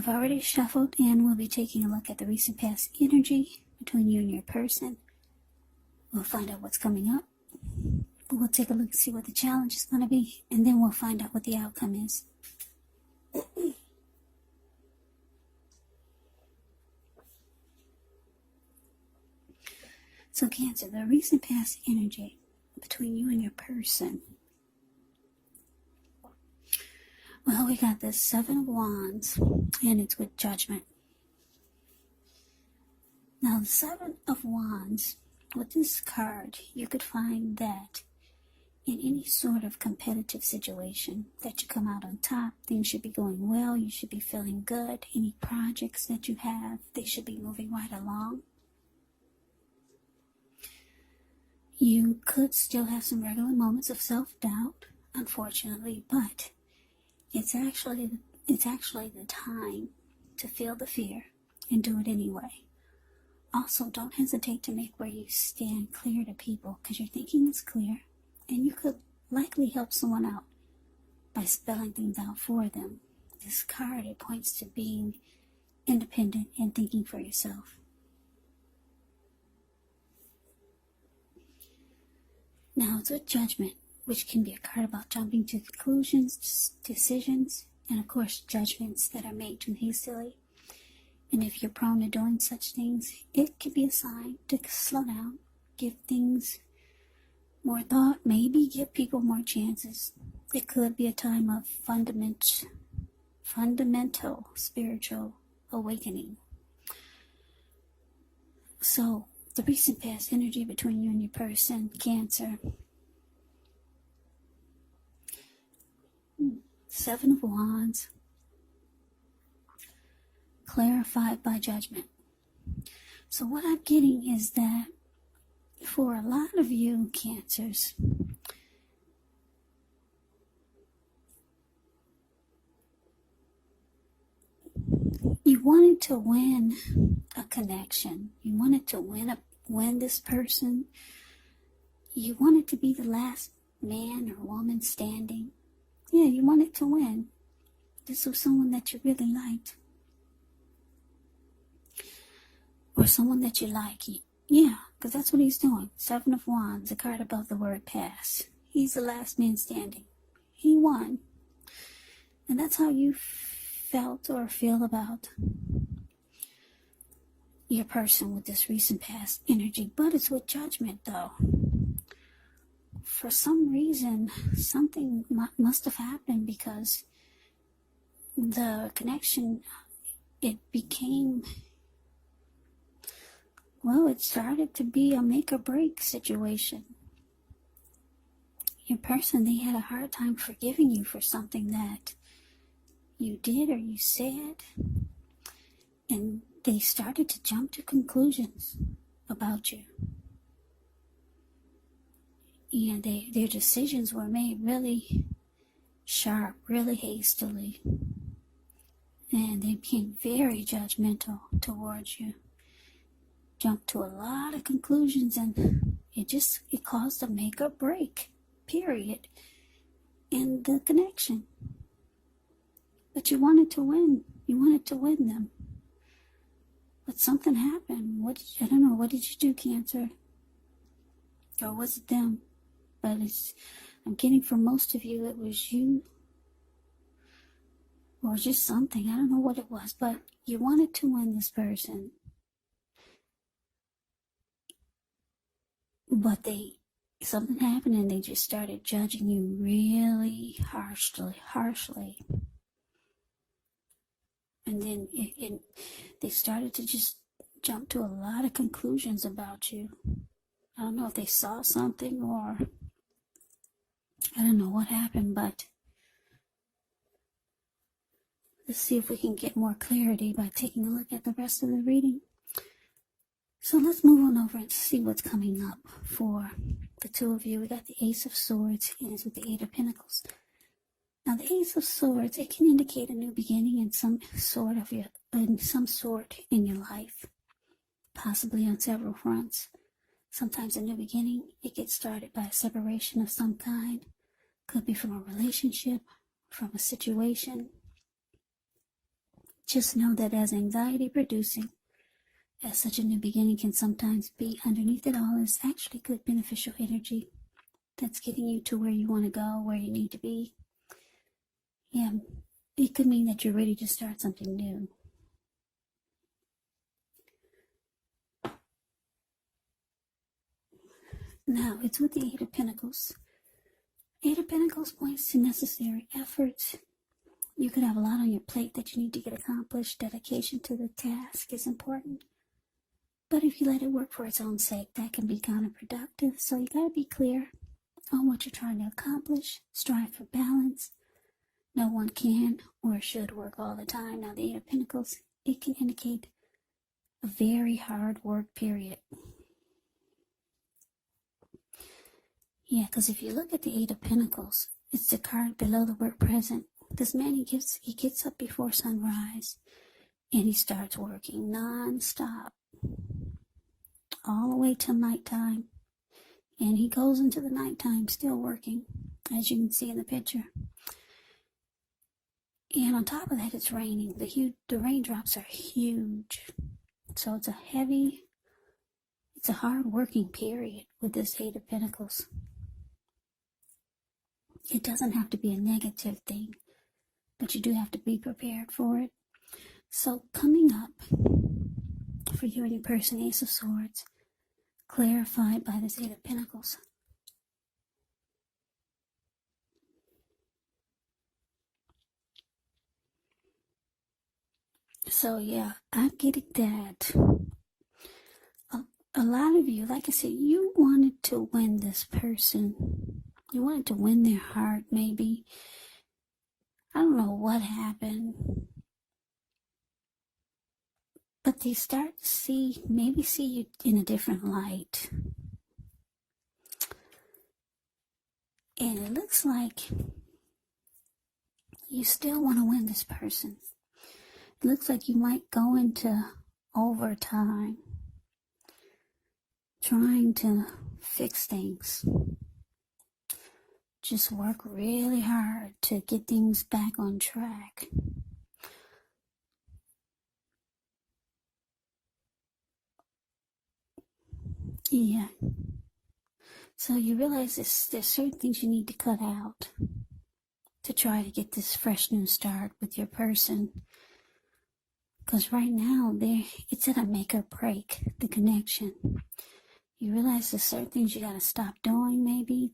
I've already shuffled and we'll be taking a look at the recent past energy between you and your person. We'll find out what's coming up. We'll take a look and see what the challenge is going to be, and then we'll find out what the outcome is. So Cancer, the recent past energy between you and your person. Well, we got the Seven of Wands, and it's with Judgment. Now, the Seven of Wands, with this card, you could find that in any sort of competitive situation that you come out on top, things should be going well, you should be feeling good. Any projects that you have, they should be moving right along. You could still have some regular moments of self-doubt, unfortunately, but it's actually the time to feel the fear and do it anyway. Also, don't hesitate to make where you stand clear to people, because your thinking is clear, and you could likely help someone out by spelling things out for them. This card, it points to being independent and thinking for yourself. Now, it's with Judgment, which can be a card about jumping to conclusions, decisions, and of course, judgments that are made too hastily. And if you're prone to doing such things, it could be a sign to slow down, give things more thought, maybe give people more chances. It could be a time of fundamental spiritual awakening. So, the recent past energy between you and your person, Cancer. Seven of Wands. Clarified by Judgment. So what I'm getting is that for a lot of you Cancers, you wanted to win a connection. You wanted to win this person. You wanted to be the last man or woman standing. Yeah, you wanted to win. This was someone that you really liked. Or someone that you like. Yeah, because that's what he's doing. Seven of Wands, a card above the word pass. He's the last man standing. He won. And that's how you felt or feel about your person with this recent past energy. But it's with Judgment, though. For some reason, something must have happened, because the connection, it became... well, it started to be a make or break situation. Your person, they had a hard time forgiving you for something that you did or you said. And they started to jump to conclusions about you. And their decisions were made really sharp, really hastily. And they became very judgmental towards you. Jumped to a lot of conclusions, and it caused a make or break, period, in the connection. But you wanted to win. You wanted to win them. But something happened. I don't know, what did you do, Cancer? Or was it them? But I'm getting from most of you, it was you. Or just something. I don't know what it was, but you wanted to win this person. But something happened, and they just started judging you really harshly. And then they started to just jump to a lot of conclusions about you. I don't know if they saw something, or I don't know what happened, but let's see if we can get more clarity by taking a look at the rest of the reading. So let's move on over and see what's coming up for the two of you. We got the Ace of Swords, and it's with the Eight of Pentacles. Now, the Ace of Swords, it can indicate a new beginning in some sort in your life, possibly on several fronts. Sometimes a new beginning, it gets started by a separation of some kind. Could be from a relationship, from a situation. Just know that as anxiety producing, as such a new beginning can sometimes be, underneath it all is actually good beneficial energy that's getting you to where you want to go, where you need to be. Yeah, it could mean that you're ready to start something new. Now, it's with the Eight of Pentacles. Eight of Pentacles points to necessary efforts. You could have a lot on your plate that you need to get accomplished. Dedication to the task is important. But if you let it work for its own sake, that can be counterproductive. So you got to be clear on what you're trying to accomplish. Strive for balance. No one can or should work all the time. Now, the Eight of Pentacles, it can indicate a very hard work period. Yeah, because if you look at the Eight of Pentacles, it's the card below the word present. This man, he gets up before sunrise, and he starts working non-stop, all the way till nighttime. And he goes into the nighttime still working, as you can see in the picture. And on top of that, it's raining. The raindrops are huge. So it's a hard working period with this Eight of Pentacles. It doesn't have to be a negative thing, but you do have to be prepared for it. So coming up for you and your person, Ace of Swords, clarified by this Eight of Pentacles. So yeah, I'm getting that. A lot of you, like I said, you wanted to win this person. You wanted to win their heart, maybe. I don't know what happened. But they start to see you in a different light. And it looks like you still want to win this person. It looks like you might go into overtime, trying to fix things. Just work really hard to get things back on track. Yeah. So you realize there's certain things you need to cut out to try to get this fresh new start with your person. Because right now, it's at a make or break, the connection. You realize there's certain things you got to stop doing, maybe,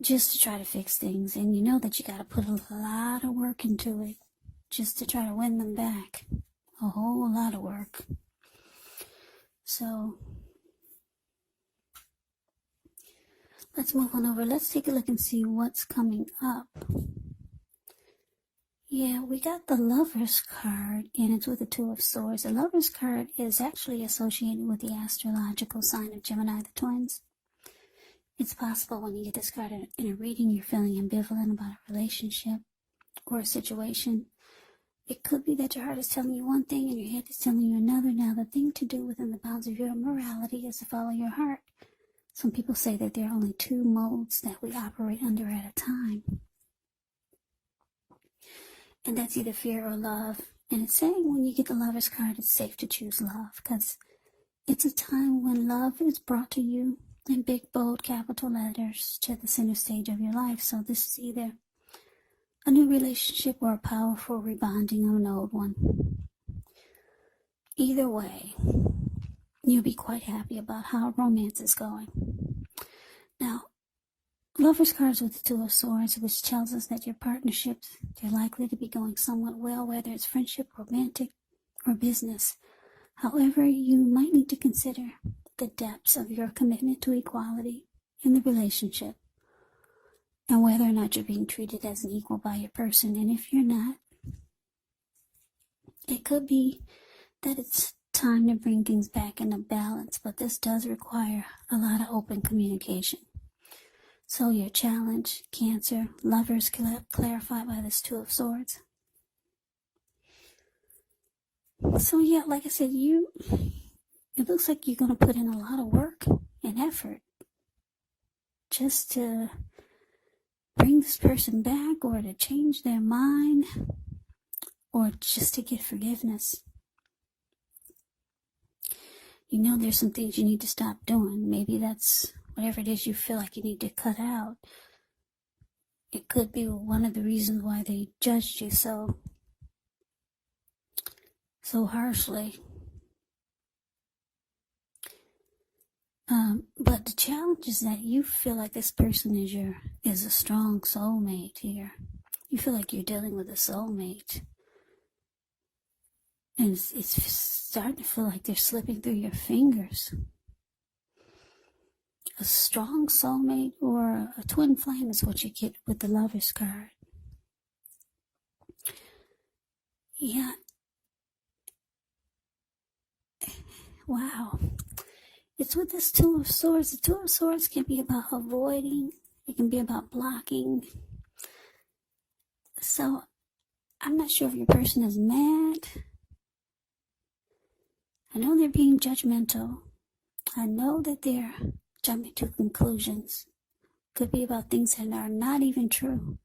just to try to fix things. And you know that you got to put a lot of work into it just to try to win them back. A whole lot of work. So let's move on over. Let's take a look and see what's coming up. Yeah, we got the Lover's card, and it's with the Two of Swords. The Lover's card is actually associated with the astrological sign of Gemini, the twins. It's possible when you get this card in a reading, you're feeling ambivalent about a relationship or a situation. It could be that your heart is telling you one thing and your head is telling you another. Now, the thing to do within the bounds of your morality is to follow your heart. Some people say that there are only two modes that we operate under at a time. And that's either fear or love. And it's saying when you get the Lover's card, it's safe to choose love, because it's a time when love is brought to you in big, bold, capital letters to the center stage of your life. So this is either a new relationship or a powerful rebonding of an old one. Either way, you'll be quite happy about how romance is going. Now, Lover's cards with the Two of Swords, which tells us that your partnerships, they're likely to be going somewhat well, whether it's friendship, romantic, or business. However, you might need to consider the depths of your commitment to equality in the relationship, and whether or not you're being treated as an equal by your person. And if you're not, it could be that it's time to bring things back into balance, but this does require a lot of open communication. So your challenge, Cancer, Lovers, clarified by this Two of Swords. So yeah, like I said, it looks like you're going to put in a lot of work and effort just to bring bring this person back, or to change their mind, or just to get forgiveness. You know there's some things you need to stop doing. Maybe that's whatever it is you feel like you need to cut out. It could be one of the reasons why they judged you so harshly. But the challenge is that you feel like this person is a strong soulmate here. You feel like you're dealing with a soulmate. And it's starting to feel like they're slipping through your fingers. A strong soulmate or a twin flame is what you get with the Lover's card. Yeah. Wow. It's with this Two of Swords. The Two of Swords can be about avoiding. It can be about blocking. So, I'm not sure if your person is mad. I know they're being judgmental. I know that they're jumping to conclusions. Could be about things that are not even true.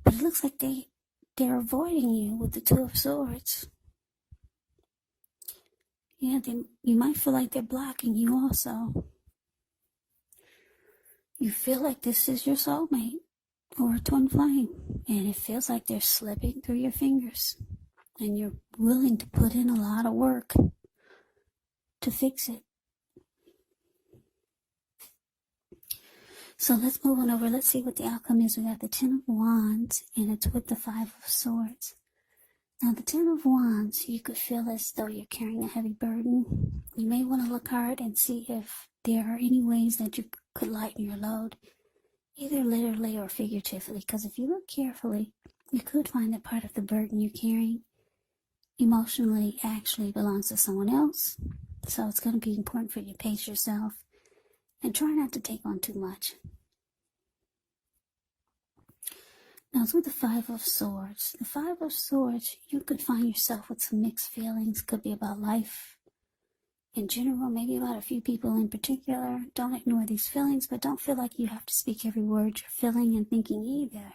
But it looks like they're avoiding you with the Two of Swords. Yeah, you might feel like they're blocking you also. You feel like this is your soulmate or a twin flame, and it feels like they're slipping through your fingers, and you're willing to put in a lot of work to fix it. So let's move on over. Let's see what the outcome is. We got the Ten of Wands, and it's with the Five of Swords. Now, the Ten of Wands, you could feel as though you're carrying a heavy burden. You may want to look hard and see if there are any ways that you could lighten your load, either literally or figuratively, because if you look carefully, you could find that part of the burden you're carrying emotionally actually belongs to someone else. So it's going to be important for you to pace yourself and try not to take on too much. Now, it's with the Five of Swords. The Five of Swords, you could find yourself with some mixed feelings. Could be about life in general, maybe about a few people in particular. Don't ignore these feelings, but don't feel like you have to speak every word you're feeling and thinking either.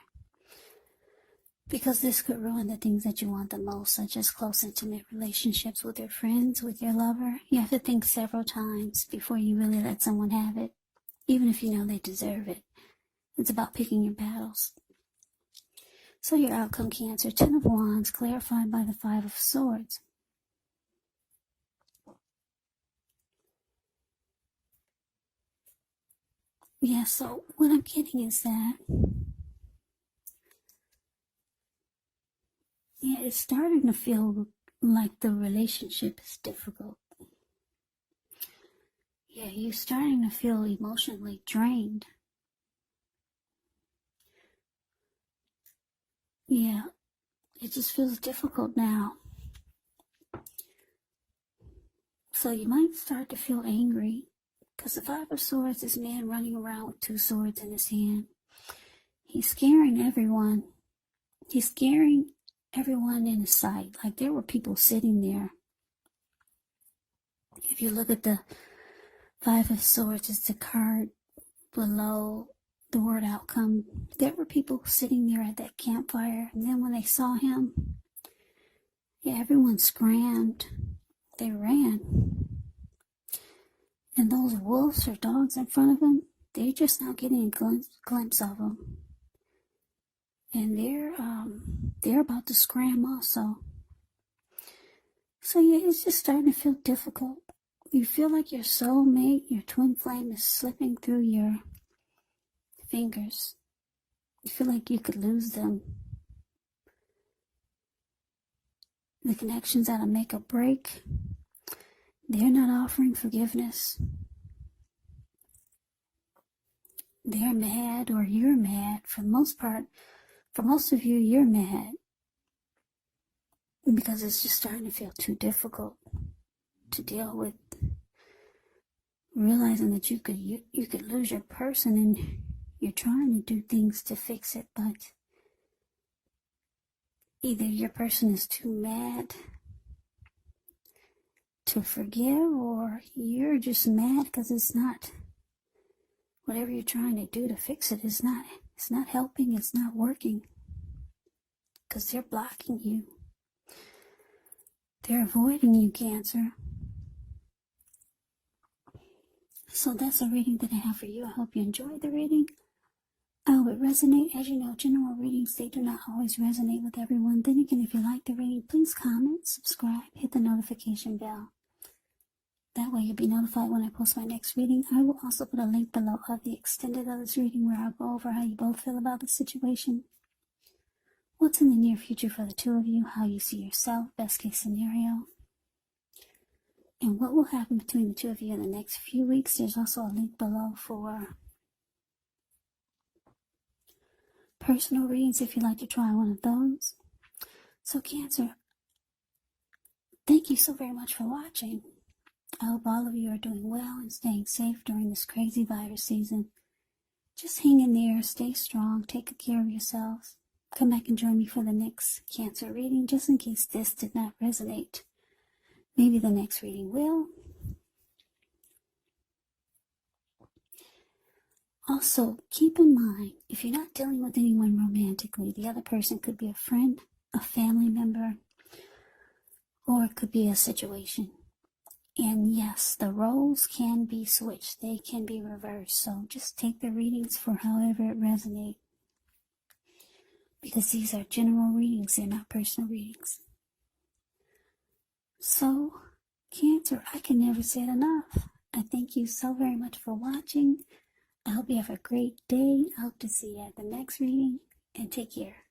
Because this could ruin the things that you want the most, such as close, intimate relationships with your friends, with your lover. You have to think several times before you really let someone have it, even if you know they deserve it. It's about picking your battles. So your outcome, Cancer, Ten of Wands, clarified by the Five of Swords. Yeah, so what I'm getting is that, yeah, it's starting to feel like the relationship is difficult. Yeah, you're starting to feel emotionally drained. Yeah, it just feels difficult now. So you might start to feel angry, because the Five of Swords is a man running around with two swords in his hand. He's scaring everyone. He's scaring everyone in his sight. Like there were people sitting there. If you look at the Five of Swords, it's the card below the word outcome. There were people sitting there at that campfire, and then when they saw him, yeah, everyone scrammed. They ran. And those wolves or dogs in front of him, they're just now getting a glimpse of him. And they're about to scram also. So yeah, it's just starting to feel difficult. You feel like your soulmate, your twin flame, is slipping through your fingers. You feel like you could lose them. The connection's at a make or break. They're not offering forgiveness. They're mad, or you're mad. For the most part, for most of you, you're mad. Because it's just starting to feel too difficult to deal with. Realizing that you could lose your person, and you're trying to do things to fix it, but either your person is too mad to forgive, or you're just mad because it's not, whatever you're trying to do to fix it is not It's not helping, it's not working. Because they're blocking you. They're avoiding you, Cancer. So that's a reading that I have for you. I hope you enjoyed the reading. I hope it resonates. As you know, general readings, they do not always resonate with everyone. Then again, if you like the reading, please comment, subscribe, hit the notification bell. That way you'll be notified when I post my next reading. I will also put a link below of the extended of this reading where I'll go over how you both feel about the situation. What's in the near future for the two of you, how you see yourself, best case scenario. And what will happen between the two of you in the next few weeks. There's also a link below for personal readings if you'd like to try one of those. So Cancer, thank you so very much for watching. I hope all of you are doing well and staying safe during this crazy virus season. Just hang in there, stay strong, take good care of yourselves. Come back and join me for the next Cancer reading, just in case this did not resonate. Maybe the next reading will. Also, keep in mind, if you're not dealing with anyone romantically, the other person could be a friend, a family member, or it could be a situation. And yes, the roles can be switched. They can be reversed. So just take the readings for however it resonates. Because these are general readings, they're not personal readings. So, Cancer, I can never say it enough. I thank you so very much for watching. I hope you have a great day. I hope to see you at the next reading. And take care.